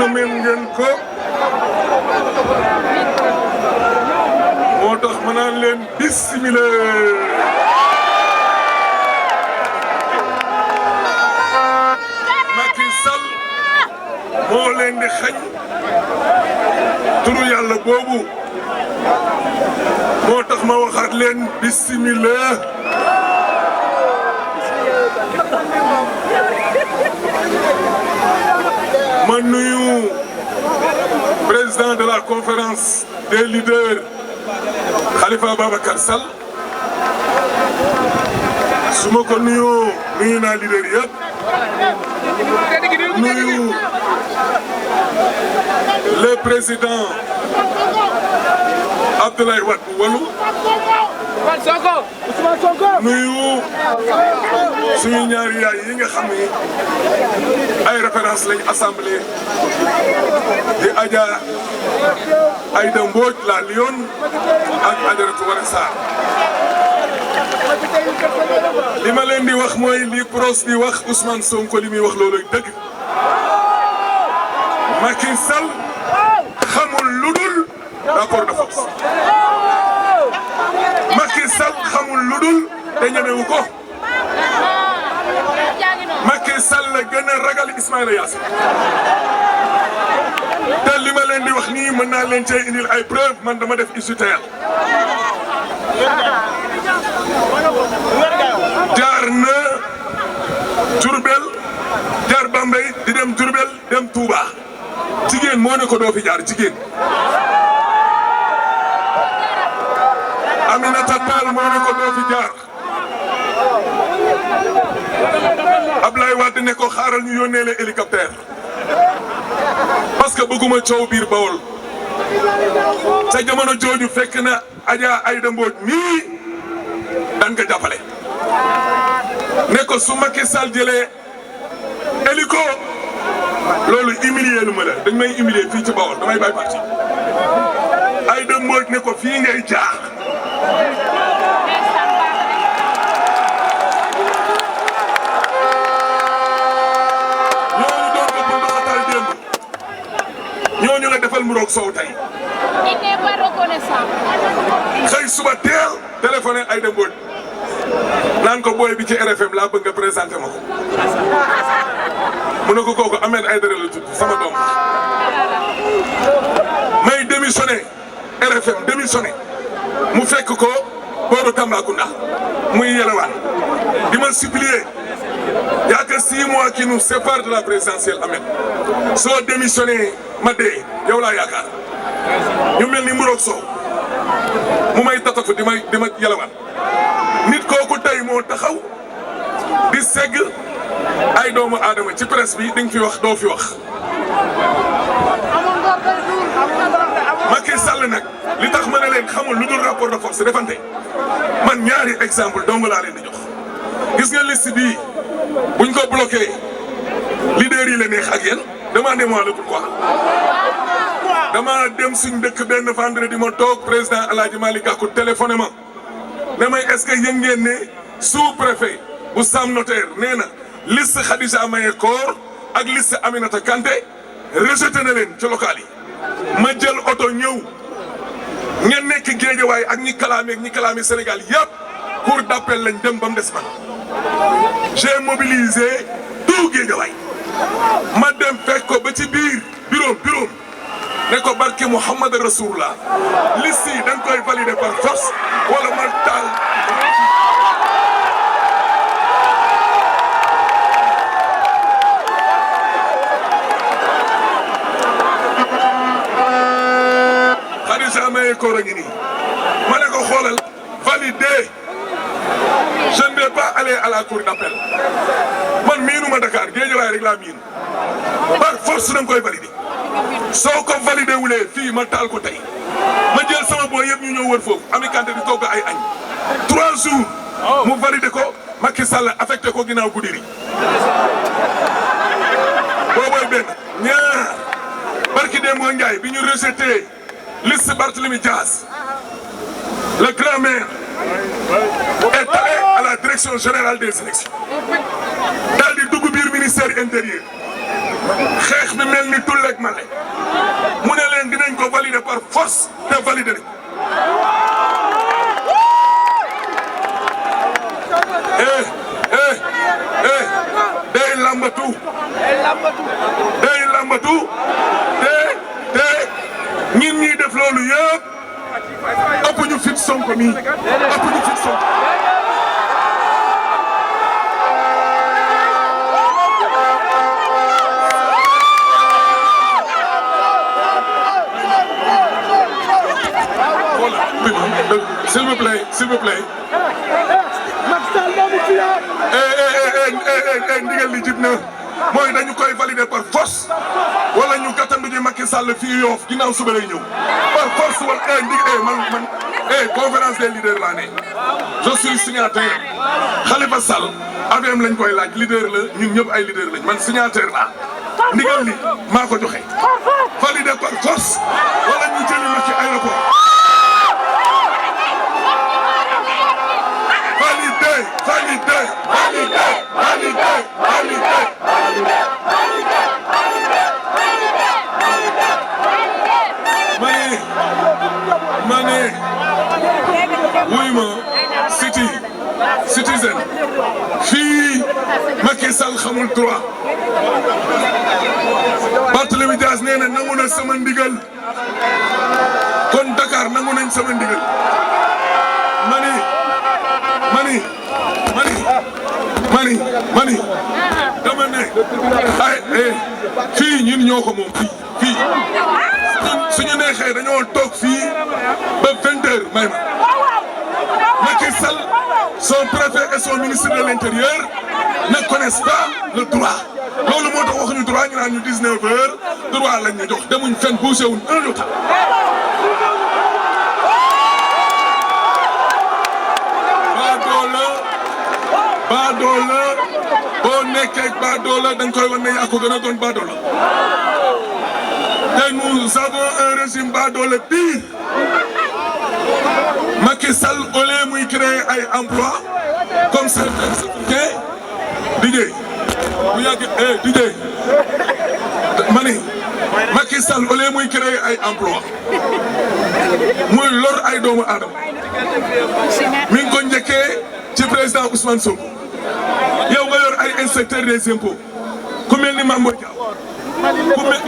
nameen ngeen ko moo tax ma naan leen bismillah. Macky Sall moo leen di xañ turu yàlla boobu moo tax ma waxaat leen bismillah. ma nuyu président de la conférence des leaders Khalifa Babacar Sall su ma ko nuyu naa leader yëpp nuyu le président Abdoulaye Wade bu Wallu nuyu suñu ñaari yaay yi nga xam ni ay référence lañ assemblée di Adja Aïda Mbodj la Lyon ak Adjaratou Waré Sarr li ma leen di wax mooy li pros di wax Ousmane Sonko li muy wax loolu dëgg Macky Sall xamul lu dul rapport de force Macky Sall xamul lu dul te ñemewu ko Macky Sall la gën a ragal Ismaïla Yassine te li ma leen di wax nii mën naa leen cee indil ay preuve man dama def UGTL jaar na Diourbel jaar Bambey di dem Diourbel dem Touba jigéen moo ne ko doo fi jaar jigéen Aminata Tall moo ne ko doo fi jaar Ablaye Wade ne ko xaaral ñu yónnee leen hélicoptère parce que bëgguma coow biir Bawol sa jamono jooju fekk na Adja Aïda Mbodj mii daan nga jàppale ne ko su Macky Sall jëlee hélico loolu humilier lu ma la dañ may humilier fii ci Bawol damay bàyyi parti Aïda Mbodj ne ko fii ngay jaar ñooñu doon ko bu ndoxatal démb ñooñu nga defal mu roog soow tey il n'est pas reconnaissant. xëy suba teel téléphoné Aïda Mbodj naan ko booy bi ci RFM laa bëgg nga présenté ma ko mu ne ko kooku Ahmed Aïdara la tudd sama doom may démissionné RFM démissionné mu fekk ko booru Tambacounda muy yelewaan di ma supplier y a que 6 mois qui nous séparent de la présidentielle Ahmed soo démissionné ma dee yow laa yaakaar ñu mel ni mburoog soow mu may tatatu di ma yelewaan nit kooku tey moo taxaw di segg ay doomu aadama ci presse bi dañ fi wax doo fi wax Macky Sall nag li tax ma ne leen xamul lu dul rapport de force defante man ñaari exemple dong laa leen di jox gis nga liste bii buñ ko bloqué leader yi la neex ak yéen demandez-moi le pourquoi dama dem suñ dëkk benn vendredi ma toog président El Hadj Malick Gakou téléphoné ma ne may est-ce que yëg ngeen ne sous-préfet bu Sam Notaire nee na liste Khadija Maye Koor ak liste Aminata Kanté rejeté na leen ci local yi ma jël oto ñëw ña nekk Guédiawaye ak ñi kalaame Sénégal yëpp cour d'appel lañ dem ba mu des man j'ai mobilisé tout Guédiawaye ma dem fekk ko ba ci biir bureau ne ko barke Mouhamad Rasulullah liste yi dañ koy valider par force wala man taal Khadija Maye Koor a ngi nii ma ne ko xoolal valider je ne vais pas aller à la cour d'appel man miinuma Dakar Guédiawaye rek laa miin par force da nga koy valider soo ko validé wulee fii ma taal ko tey ma jël sama booy yëpp ñu ñëw wër foofu Ami Kanté di togg ay añ 3 jours mu validé ko Macky Sall affecté ko ginnaaw Goudiri boobooy benn ñaar barki Demba Ndiaye bi ñu rejeté liste Barthélémy Dias le grand maire est allé à la direction générale des élections daal di dugg biir ministère intérieur xeex bi mel ni tulleeg male mu ne leen dinañ ko valider par force te valider day lambatu te ñin ñi def loolu yëpp ëpp ñu fit Sonko mi ëpp ñu fit Sonko s'il vous plaît, s'il vous plaît. ndigal li jib na mooy dañu koy valider par force wala ñu gàttandu ji Macky Sall fii Yoff ginnaaw suba lay ñëw par force wala man conférence des leaders laa ne je suis signataire Khalifa Sall AVM lañ koy laaj leader la ñun ñëpp ay leader lañ man signataire laa ndigal li maa ko joxe valider par force wala ñu jëli ma ci aéroport. Mane wuy ma citizen fii Macky Sall xamul droit Barthélémy Dias nee na nangu na sama ndigal kon Dakar nangu nañ sama ndigal mani dama ne fii ñun ñoo ko moom fii suñu neexee dañoo toog fii ba 20 heures may ma Macky Sall son préfet et son ministre de l'intérieur ne connaissent pas le droit loolu moo tax waxuñu droit ñu naan ñu 19 heures droit lañ ñu jox demuñ fenn bougé wuñ un jour. Badoola boo nekkee Badoola dañ koy wan ne yaa ko gën a doon Badoola te nous avons un régime Badoola pire Macky Sall au lieu muy créer ay emploi comme certains Africains DJ bu yàgg DJ ma ni Macky Sall au lieu muy créer ay emploi muy lor ay doomu aadama mi ngi ko njëkkee ci président Ousmane Sonko yow nga yor ay inspecteur des impôts ku mel ni Mambo Dia ku mel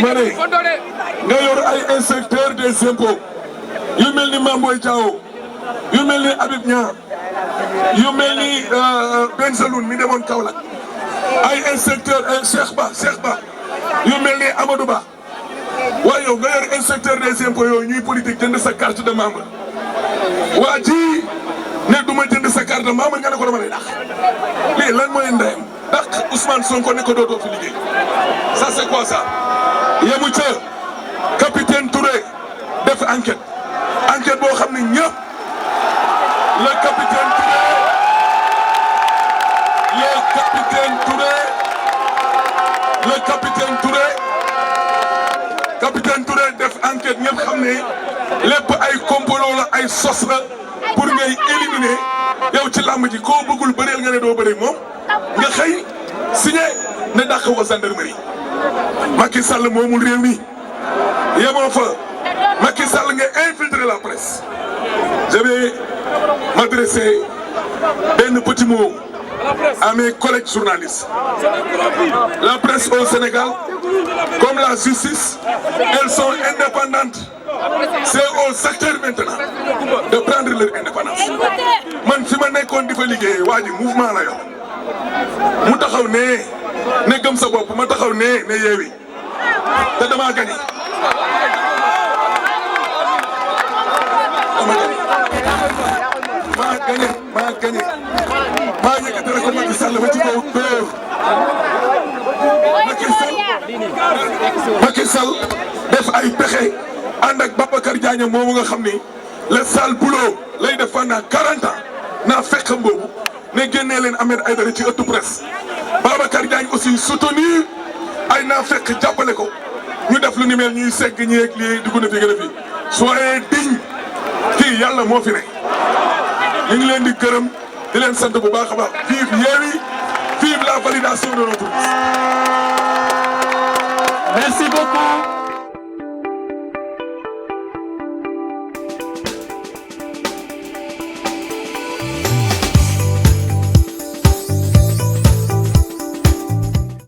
ma ne nga yor ay inspecteur des impôts yu mel ni Mambo Dia yu mel ni Habib Niang yu mel ni Benzaloun mi demoon Kaolack ay inspecteur Cheikh Ba yu mel ni Amadou Ba waaye yow nga yor inspecteur des impôts yooyu ñuy politique jënd sa carte de membre waa ji ne du ma jënd sa carte de membre nga ne ko dama lay dàq lii lan mooy ndeyam dàq Ousmane Sonko ne ko dootoo fi liggéey ça c'est quoi ça. yemu ca capitaine Touré def enquête boo xam ne ñëpp le capitaine Touré def enquête ñëpp xam ne lépp ay complot la ay sos la pour ngay éliminer yow ci làmb ji koo bëggul bëreel nga ne doo bëri moom nga xëy signé ne dàq wa gendarmerie. Macky Sall moomul réew mi yemoo fa Macky Sall nga infiltrer la presse. Je vais m'adresser benn petit mot à mes collègues journalistes. La presse au Sénégal, comme la justice, elles sont indépendantes. C'est aux acteurs maintenant de prendre leur indépendance. Man fi ma nekkoon di fa liggéey waa ji mouvement la yor mu taxaw ne gëm sa bopp ma taxaw ne yeewi te dama gagné. maa yëkkati rek ko Macky Sall ba ci kaw dóor Macky Sall def ay pexe ànd ak Babacar Diagne moomu nga xam ni le sale boulot lay def pendant 40 ans naa fekkam boobu ne génnee leen Ahmed Aïdara ci ëttu presse Babacar Diagne aussi soutenu ay naa fekk jàppale ko ñu def lu ni mel ñuy segg ñi ak lii dugg na fi gën a fi soyez digne kii yàlla moo fi ne ñu ngi leen di gërëm di leen sant bu baax a baax vive Yewwi vive la validation de notre liste. Merci beaucoup.